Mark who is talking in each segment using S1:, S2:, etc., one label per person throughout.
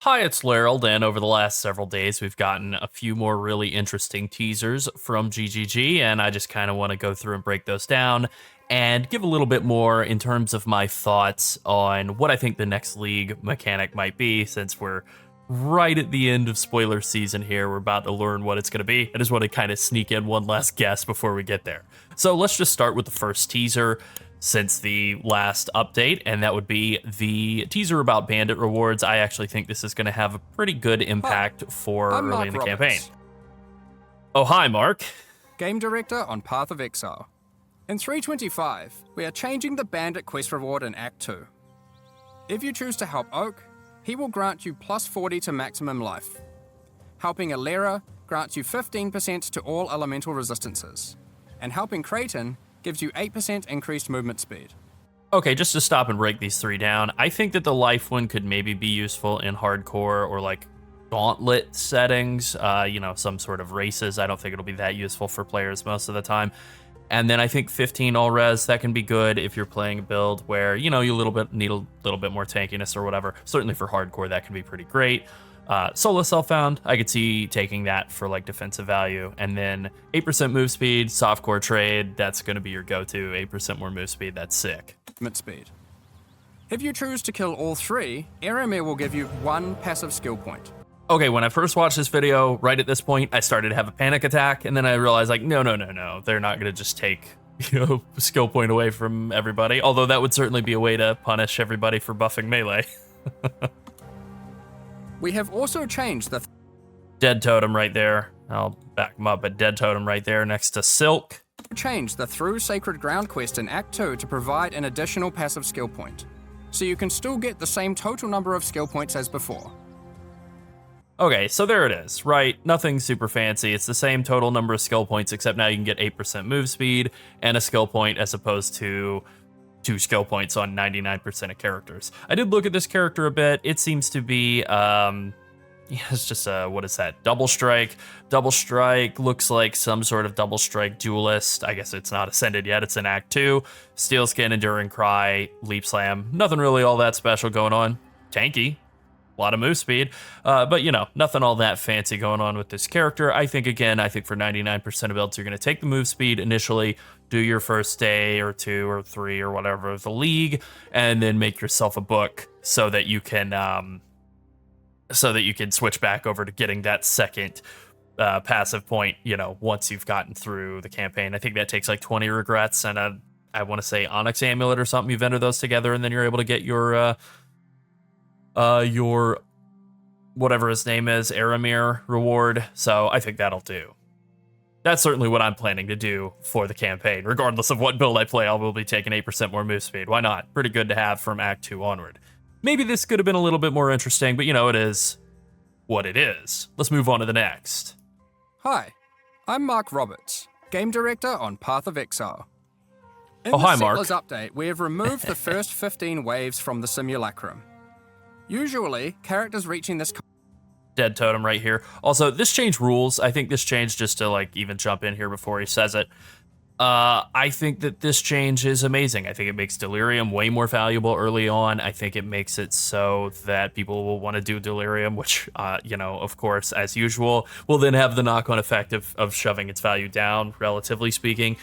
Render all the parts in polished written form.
S1: Hi, it's Larold, and over the last several days, we've gotten a few more really interesting teasers from GGG, and I just kind of want to go through and break those down and give a little bit more in terms of my thoughts on what I think the next League mechanic might be, since we're right at the end of spoiler season here. We're about to learn what it's going to be. I just want to kind of sneak in one last guess before we get there. So let's just start with the first teaser since the last update, and that would be the teaser about bandit rewards. I actually think this is going to have a pretty good impact for
S2: I'm
S1: early
S2: Mark
S1: in the
S2: Roberts,
S1: campaign. Oh, hi, Mark.
S2: Game Director on Path of Exile. In 3.25, we are changing the bandit quest reward in Act 2. If you choose to help Oak, he will grant you plus 40 to maximum life. Helping Alera grants you 15% to all elemental resistances. And helping Creighton gives you 8% increased movement speed.
S1: Okay, just to stop and break these three down, I think that the life one could maybe be useful in hardcore or like gauntlet settings, some sort of races. I don't think it'll be that useful for players most of the time. And then I think 15 all res, that can be good if you're playing a build where, you need a little bit more tankiness or whatever. Certainly for hardcore, that can be pretty great. Solo self-found, I could see taking that for like defensive value. And then 8% move speed, softcore trade, that's going to be your go-to. 8% more move speed, that's sick.
S2: Movement speed. If you choose to kill all three, Aramir will give you 1 passive skill point.
S1: Okay, when I first watched this video, right at this point, I started to have a panic attack, and then I realized, like, no, they're not going to just take, skill point away from everybody, although that would certainly be a way to punish everybody for buffing melee.
S2: We have also changed the
S1: Dead totem right there. I'll back him up, but dead totem right there next to Silk.
S2: Through Sacred Ground quest in Act 2 to provide an additional passive skill point. So you can still get the same total number of skill points as before.
S1: Okay, so there it is, right? Nothing super fancy. It's the same total number of skill points, except now you can get 8% move speed and a skill point as opposed to 2 skill points on 99% of characters. I did look at this character a bit. It seems to be, it's just what is that? Double strike. Double strike looks like some sort of double strike duelist. I guess it's not ascended yet. It's in Act 2. Steel Skin, Enduring Cry, Leap Slam. Nothing really all that special going on. Tanky. A lot of move speed, but nothing all that fancy going on with this character. I think for 99% of builds, you're going to take the move speed initially, do your first day or 2 or 3 or whatever of the league, and then make yourself a book so that you can switch back over to getting that second passive point, once you've gotten through the campaign. I think that takes like 20 regrets and I want to say Onyx Amulet or something. You vendor those together, and then you're able to get your whatever his name is, Aramir reward. So I think that'll do. That's certainly what I'm planning to do for the campaign. Regardless of what build I play, I will be taking 8% more move speed. Why not? Pretty good to have from Act 2 onward. Maybe this could have been a little bit more interesting, but it is what it is. Let's move on to the next.
S2: Hi, I'm Mark Roberts, Game Director on Path of Exile. In
S1: hi,
S2: the
S1: Mark.
S2: Settlers update, we have removed the first 15 waves from the simulacrum. Usually, characters reaching this
S1: Dead totem right here. Also, this change rules. I think this change, just to like even jump in here before he says it, I think that this change is amazing. I think it makes Delirium way more valuable early on. I think it makes it so that people will want to do Delirium, which, of course, as usual, will then have the knock-on effect of shoving its value down, relatively speaking.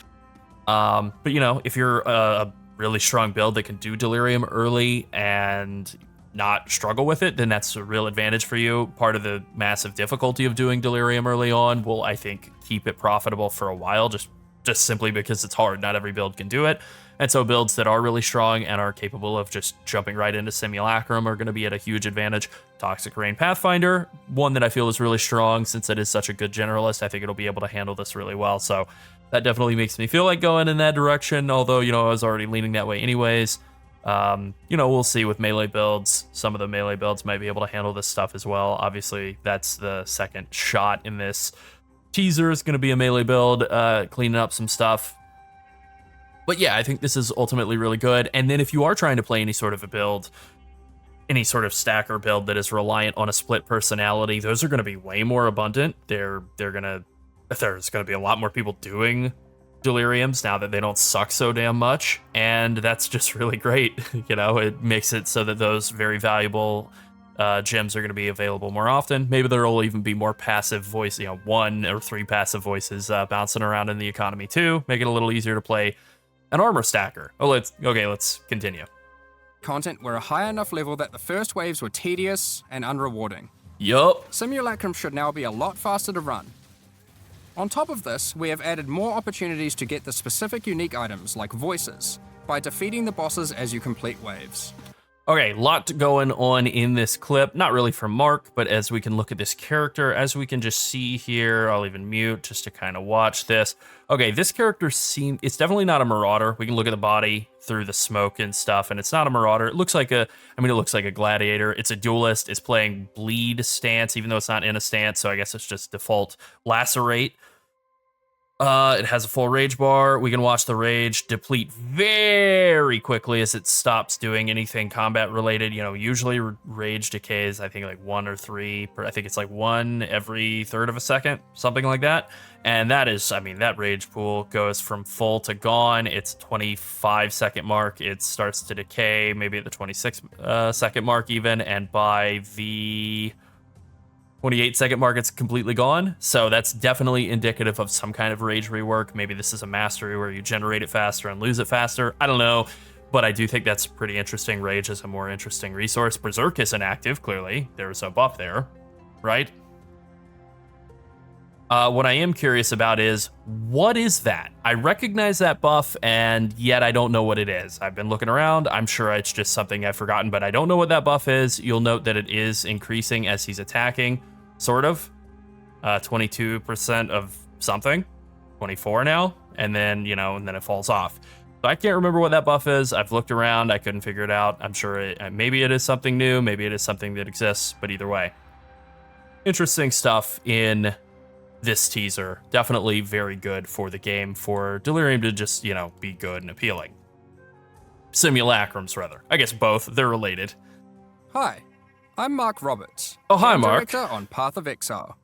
S1: But, if you're a really strong build that can do Delirium early and not struggle with it, then that's a real advantage for you. Part of the massive difficulty of doing Delirium early on will, I think, keep it profitable for a while, just simply because it's hard. Not every build can do it. And so builds that are really strong and are capable of just jumping right into Simulacrum are going to be at a huge advantage. Toxic Rain Pathfinder, one that I feel is really strong since it is such a good generalist. I think it'll be able to handle this really well. So that definitely makes me feel like going in that direction, although, I was already leaning that way anyways. We'll see with melee builds. Some of the melee builds might be able to handle this stuff as well. Obviously, that's the second shot in this teaser, is going to be a melee build, cleaning up some stuff. But yeah, I think this is ultimately really good. And then if you are trying to play any sort of a build, any sort of stacker build that is reliant on a split personality, those are going to be way more abundant. There's going to be a lot more people doing Deliriums now that they don't suck so damn much, and that's just really great. It makes it so that those very valuable gems are going to be available more often. Maybe there will even be more passive voice, 1 or 3 passive voices bouncing around in the economy too. Make it a little easier to play an armor stacker. Let's continue.
S2: Content were a high enough level that the first waves were tedious and unrewarding.
S1: Yup.
S2: Simulacrum should now be a lot faster to run. On top of this, we have added more opportunities to get the specific unique items like voices by defeating the bosses as you complete waves.
S1: Okay, lot going on in this clip. Not really from Mark, but as we can look at this character, as we can just see here, I'll even mute just to kind of watch this. Okay, this character it's definitely not a marauder. We can look at the body through the smoke and stuff, and it's not a marauder. It looks like it looks like a gladiator. It's a duelist. It's playing bleed stance, even though it's not in a stance, so I guess it's just default lacerate. It has a full rage bar. We can watch the rage deplete very quickly as it stops doing anything combat related. Usually rage decays, I think like 1 or 3, I think it's like 1 every third of a second, something like that. And that rage pool goes from full to gone. It's 25-second mark. It starts to decay, maybe at the 26-second mark even. And by the 28-second mark, it's completely gone. So that's definitely indicative of some kind of rage rework. Maybe this is a mastery where you generate it faster and lose it faster. I don't know, but I do think that's pretty interesting. Rage is a more interesting resource. Berserk isn't active, clearly. There's a buff there, right? What I am curious about is, what is that? I recognize that buff, and yet I don't know what it is. I've been looking around. I'm sure it's just something I've forgotten, but I don't know what that buff is. You'll note that it is increasing as he's attacking, sort of. 22% of something, 24 now, and then, and then it falls off. So I can't remember what that buff is. I've looked around. I couldn't figure it out. I'm sure maybe it is something new. Maybe it is something that exists, but either way. Interesting stuff in this teaser. Definitely very good for the game, for Delirium to just, be good and appealing. Simulacrums, rather. I guess both. They're related.
S2: Hi, I'm Mark Roberts.
S1: Oh, hi, Mark.
S2: Director on Path of Exile.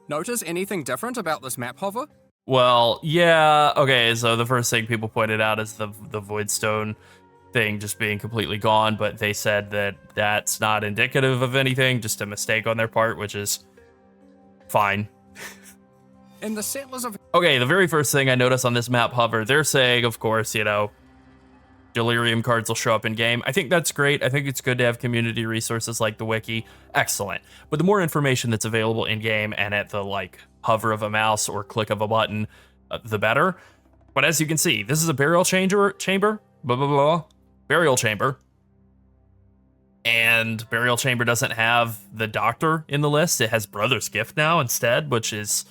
S2: Notice anything different about this map hover?
S1: Well, yeah. Okay, so the first thing people pointed out is the Voidstone thing just being completely gone, but they said that that's not indicative of anything, just a mistake on their part, which is fine.
S2: In the Settlers of...
S1: Okay, the very first thing I noticed on this map hover, they're saying, of course, Delirium cards will show up in game. I think that's great. I think it's good to have community resources like the wiki. Excellent. But the more information that's available in game and at the hover of a mouse or click of a button, the better. But as you can see, this is a burial chamber. Blah, blah, blah. Burial chamber. And Burial Chamber doesn't have the Doctor in the list. It has Brother's Gift now instead, which is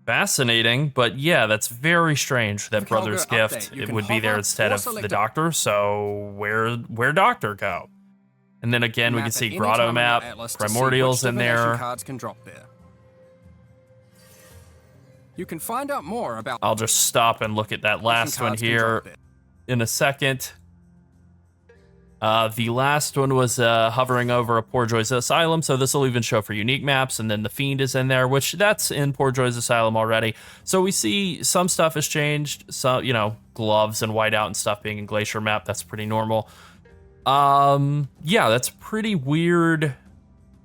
S1: fascinating. But yeah, that's very strange that Brother's Gift it would be there instead of the Doctor. So where Doctor go? And then again, we can see Grotto map, Primordials in there.
S2: Cards can drop there. You can find out more about...
S1: I'll just stop and look at that last one here in a second. The last one was hovering over a Poor Joy's Asylum, so this will even show for unique maps, and then the Fiend is in there, which that's in Poor Joy's Asylum already. So we see some stuff has changed, so, gloves and whiteout and stuff being in Glacier map, that's pretty normal. Yeah, that's pretty weird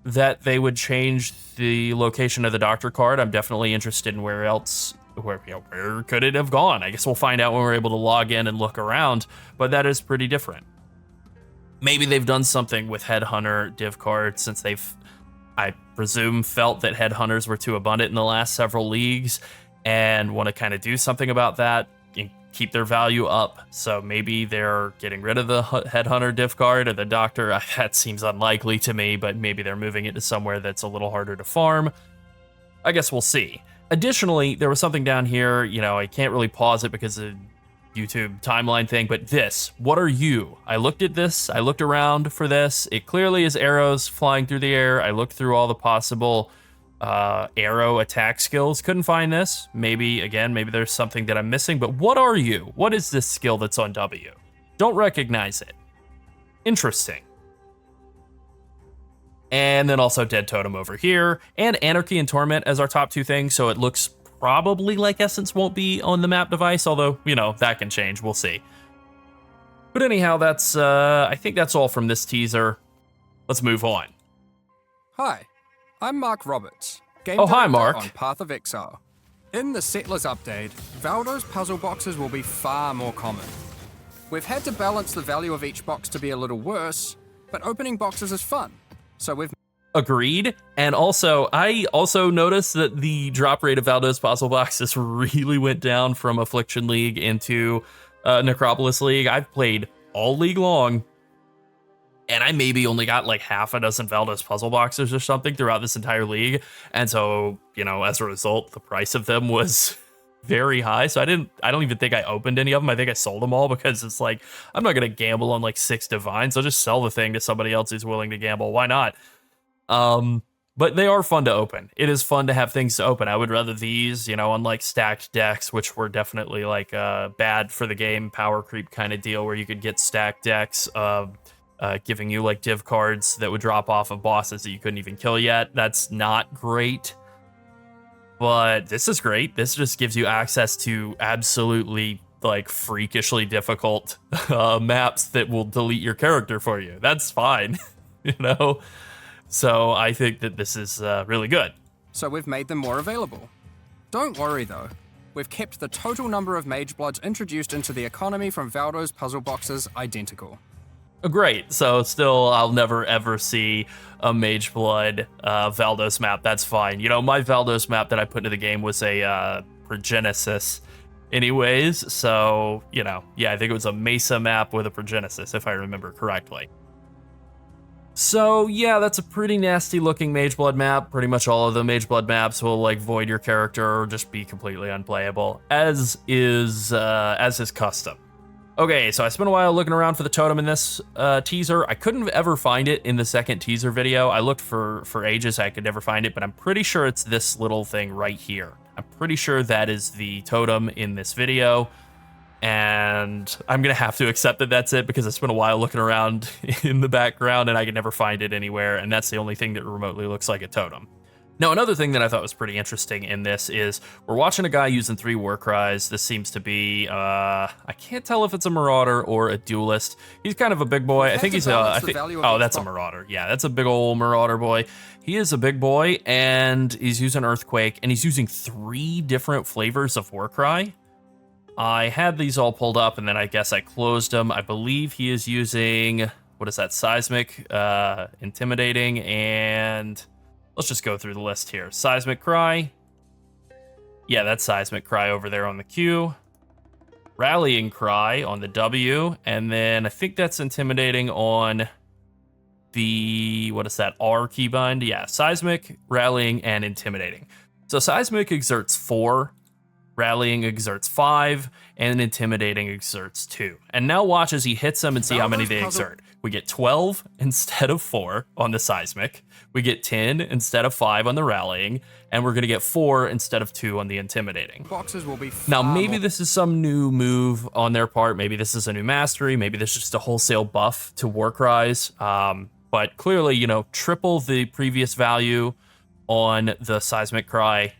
S1: that they would change the location of the Doctor card. I'm definitely interested in where could it have gone? I guess we'll find out when we're able to log in and look around, but that is pretty different. Maybe they've done something with Headhunter div cards since they've, I presume, felt that Headhunters were too abundant in the last several leagues and want to kind of do something about that and keep their value up. So maybe they're getting rid of the Headhunter div card or the Doctor. That seems unlikely to me, but maybe they're moving it to somewhere that's a little harder to farm. I guess we'll see. Additionally, there was something down here, I can't really pause it because of YouTube timeline thing, but this, what are you? I looked at this, I looked around for this. It clearly is arrows flying through the air. I looked through all the possible arrow attack skills, couldn't find this. Maybe there's something that I'm missing, but what are you? What is this skill that's on W? Don't recognize it. Interesting. And then also Dead Totem over here, and Anarchy and Torment as our top two things, so it looks probably like Essence won't be on the map device, although, that can change. We'll see. But anyhow, that's I think that's all from this teaser. let's move on.
S2: Hi, I'm Mark Roberts, game
S1: Oh, hi,
S2: director
S1: Mark.
S2: on Path of Exile. In the Settlers update, Valdo's puzzle boxes will be far more common. We've had to balance the value of each box to be a little worse, but opening boxes is fun, so we've...
S1: Agreed. And also, I also noticed that the drop rate of Valdo's puzzle boxes really went down from Affliction League into Necropolis League. I've played all league long, and I maybe only got like half a dozen Valdo's puzzle boxes or something throughout this entire league. And so, you know, as a result, the price of them was very high. So I don't even think I opened any of them. I think I sold them all because it's like, I'm not going to gamble on like 6 divines. I'll just sell the thing to somebody else who's willing to gamble. Why not? But they are fun to open. It is fun to have things to open. I would rather these, you know, unlike stacked decks, which were definitely like bad for the game, power creep kind of deal where you could get stacked decks giving you like div cards that would drop off of bosses that you couldn't even kill yet. That's not great. But this is great. This just gives you access to absolutely like freakishly difficult maps that will delete your character for you. That's fine, you know? So I think that this is really good.
S2: So we've made them more available. Don't worry though. We've kept the total number of Mage Bloods introduced into the economy from Valdo's puzzle boxes identical.
S1: Great. So still, I'll never ever see a Mage Blood Valdos map. That's fine. You know, my Valdos map that I put into the game was a Progenesis anyways. So, you know, yeah, I think it was a Mesa map with a Progenesis, if I remember correctly. So yeah, that's a pretty nasty looking Mage Blood map. Pretty much all of the Mage Blood maps will like void your character or just be completely unplayable, as is custom. Okay, so I spent a while looking around for the totem in this teaser. I couldn't ever find it in the second teaser video. I looked for ages, I could never find it, but I'm pretty sure it's this little thing right here. I'm pretty sure that is the totem in this video. And I'm gonna have to accept that that's it because I spent a while looking around in the background and I could never find it anywhere, and that's the only thing that remotely looks like a totem. Now, another thing that I thought was pretty interesting in this is we're watching a guy using 3 war cries. This seems to be, I can't tell if it's a marauder or a duelist. He's kind of a big boy. I think he's oh, that's a marauder. Yeah, that's a big old marauder boy. He is a big boy and he's using earthquake and he's using 3 different flavors of war cry. I had these all pulled up and then I guess I closed them. I believe he is using, what is that, seismic, intimidating, and let's just go through the list here. Seismic cry. Yeah, that's seismic cry over there on the Q. Rallying cry on the W, and then I think that's intimidating on the, what is that, R keybind? Yeah, seismic, rallying, and intimidating. So seismic exerts 4. Rallying exerts 5, and intimidating exerts 2. And now watch as he hits them and see how many they exert. We get 12 instead of 4 on the seismic. We get 10 instead of 5 on the rallying, and we're gonna get 4 instead of 2 on the intimidating.
S2: Boxes will be
S1: now, maybe this is some new move on their part. Maybe this is a new mastery. Maybe this is just a wholesale buff to war cries. But clearly, you know, triple the previous value on the seismic cry,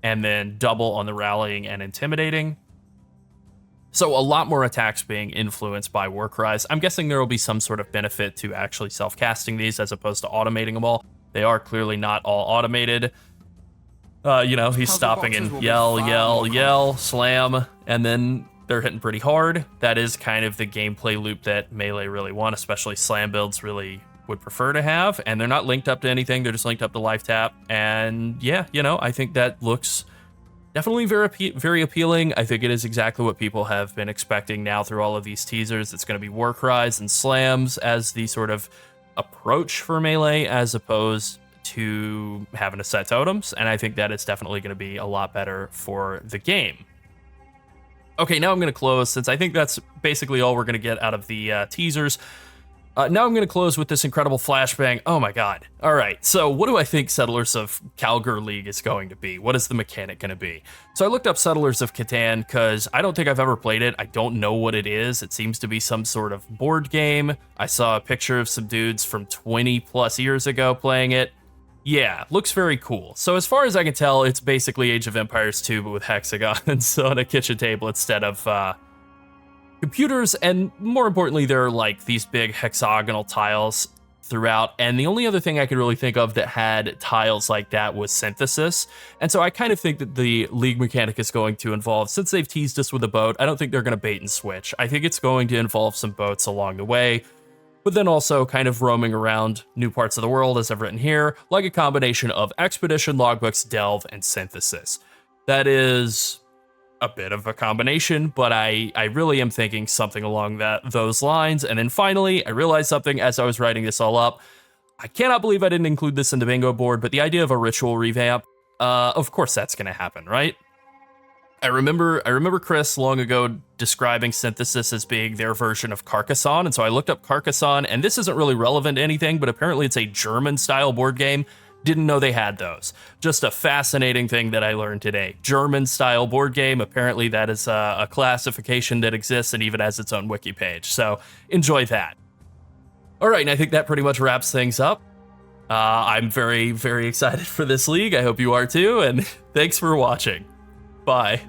S1: and then double on the rallying and intimidating. So a lot more attacks being influenced by war cries. I'm guessing there will be some sort of benefit to actually self-casting these as opposed to automating them all. They are clearly not all automated. You know, he's stopping and yell, yell, yell, slam, and then they're hitting pretty hard. That is kind of the gameplay loop that Melee really want, especially slam builds really would prefer to have, and they're not linked up to anything. They're just linked up to life tap. And yeah, you know, I think that looks definitely very appealing. I think it is exactly what people have been expecting now through all of these teasers. It's going to be war cries and slams as the sort of approach for Melee as opposed to having to set totems. And I think that is definitely going to be a lot better for the game. Okay, now I'm going to close since I think that's basically all we're going to get out of the teasers. Now I'm going to close with this incredible flashbang. Oh my god. All right, so what do I think Settlers of Calgar League is going to be? What is the mechanic going to be? So I looked up Settlers of Catan because I don't think I've ever played it. I don't know what it is. It seems to be some sort of board game. I saw a picture of some dudes from 20 plus years ago playing it. Yeah, looks very cool. So as far as I can tell, it's basically Age of Empires 2, but with hexagons on a kitchen table instead of computers, and more importantly, they're like these big hexagonal tiles throughout, and the only other thing I could really think of that had tiles like that was synthesis. And so I kind of think that the League mechanic is going to involve, since they've teased us with a boat, I don't think they're going to bait and switch. I think it's going to involve some boats along the way, but then also kind of roaming around new parts of the world, as I've written here, like a combination of expedition, logbooks, delve, and synthesis. That is a bit of a combination, but I really am thinking something along those lines. And then finally, I realized something as I was writing this all up. I cannot believe I didn't include this in the bingo board, but the idea of a ritual revamp, of course that's going to happen, right? I remember Chris long ago describing synthesis as being their version of Carcassonne, and so I looked up Carcassonne, and this isn't really relevant to anything, but apparently it's a German-style board game. Didn't know they had those. Just a fascinating thing that I learned today. German-style board game, apparently that is a classification that exists and even has its own wiki page, so enjoy that. All right, and I think that pretty much wraps things up. I'm very, very excited for this league. I hope you are too, and thanks for watching. Bye.